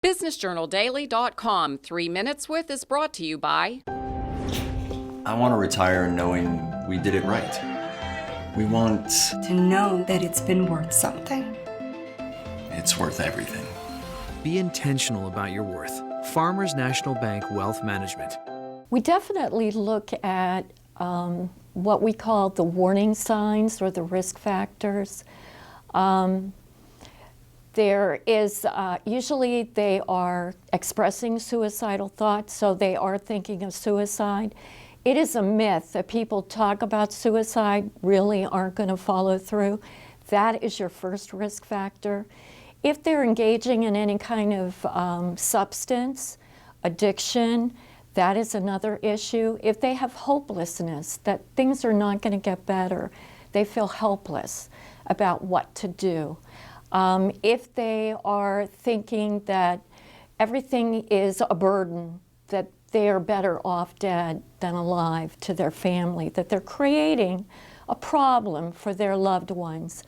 BusinessJournalDaily.com 3 Minutes With is brought to you by... I want to retire knowing we did it right. We want to know that it's been worth something. It's worth everything. Be intentional about your worth. Farmers National Bank Wealth Management. We definitely look at what we call the warning signs or the risk factors. There is, usually they are expressing suicidal thoughts, so they are thinking of suicide. It is a myth that people talk about suicide, really aren't going to follow through. That is your first risk factor. If they're engaging in any kind of substance, addiction, that is another issue. If they have hopelessness, that things are not going to get better, they feel helpless about what to do. If they are thinking that everything is a burden, that they are better off dead than alive to their family, that they're creating a problem for their loved ones.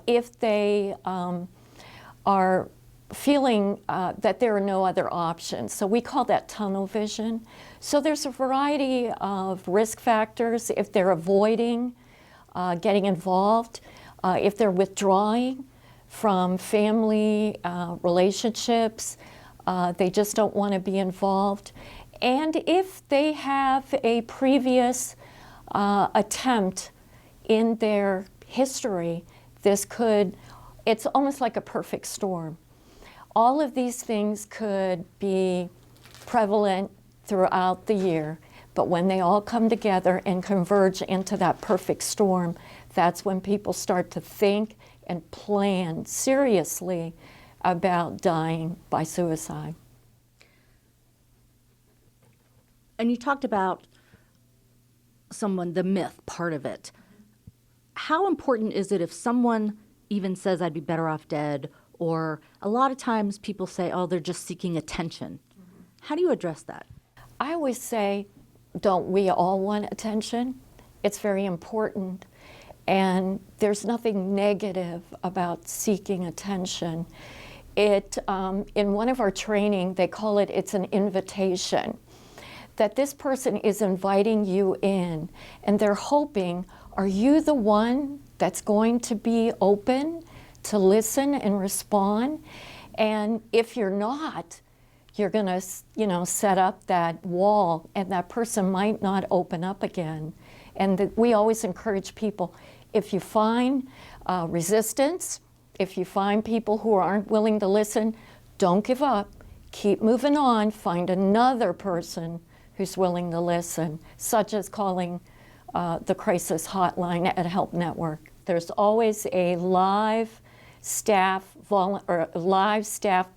If they are feeling that there are no other options. So we call that tunnel vision. So there's a variety of risk factors. If they're avoiding getting involved, if they're withdrawing from family relationships, they just don't want to be involved. And if they have a previous attempt in their history, it's almost like a perfect storm. All of these things could be prevalent throughout the year, but when they all come together and converge into that perfect storm, that's when people start to think and plan seriously about dying by suicide. And you talked about the myth part of it. How important is it if someone even says I'd be better off dead, or a lot of times people say, oh, they're just seeking attention. How do you address that? I always say, don't we all want attention? It's very important. And there's nothing negative about seeking attention. In one of our training, they call it's an invitation. That this person is inviting you in, and they're hoping, are you the one that's going to be open to listen and respond? And if you're not, you're going to, set up that wall, and that person might not open up again. And we always encourage people, if you find resistance, if you find people who aren't willing to listen, don't give up. Keep moving on. Find another person who's willing to listen, such as calling the crisis hotline at Help Network. There's always a live staff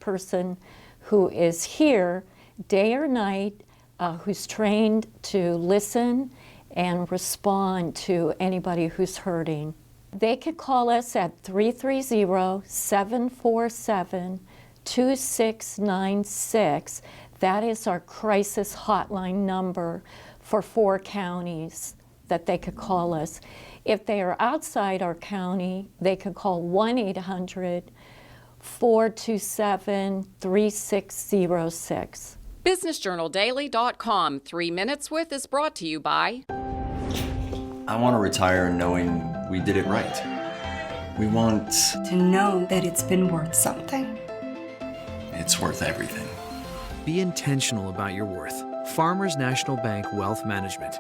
person who is here day or night, who's trained to listen and respond to anybody who's hurting. They could call us at 330-747-2696. That is our crisis hotline number for 4 counties that they could call us. If they are outside our county, they could call 1-800-427-3606. BusinessJournalDaily.com 3 Minutes With is brought to you by... I want to retire knowing we did it right. We want to know that it's been worth something. It's worth everything. Be intentional about your worth. Farmers National Bank Wealth Management.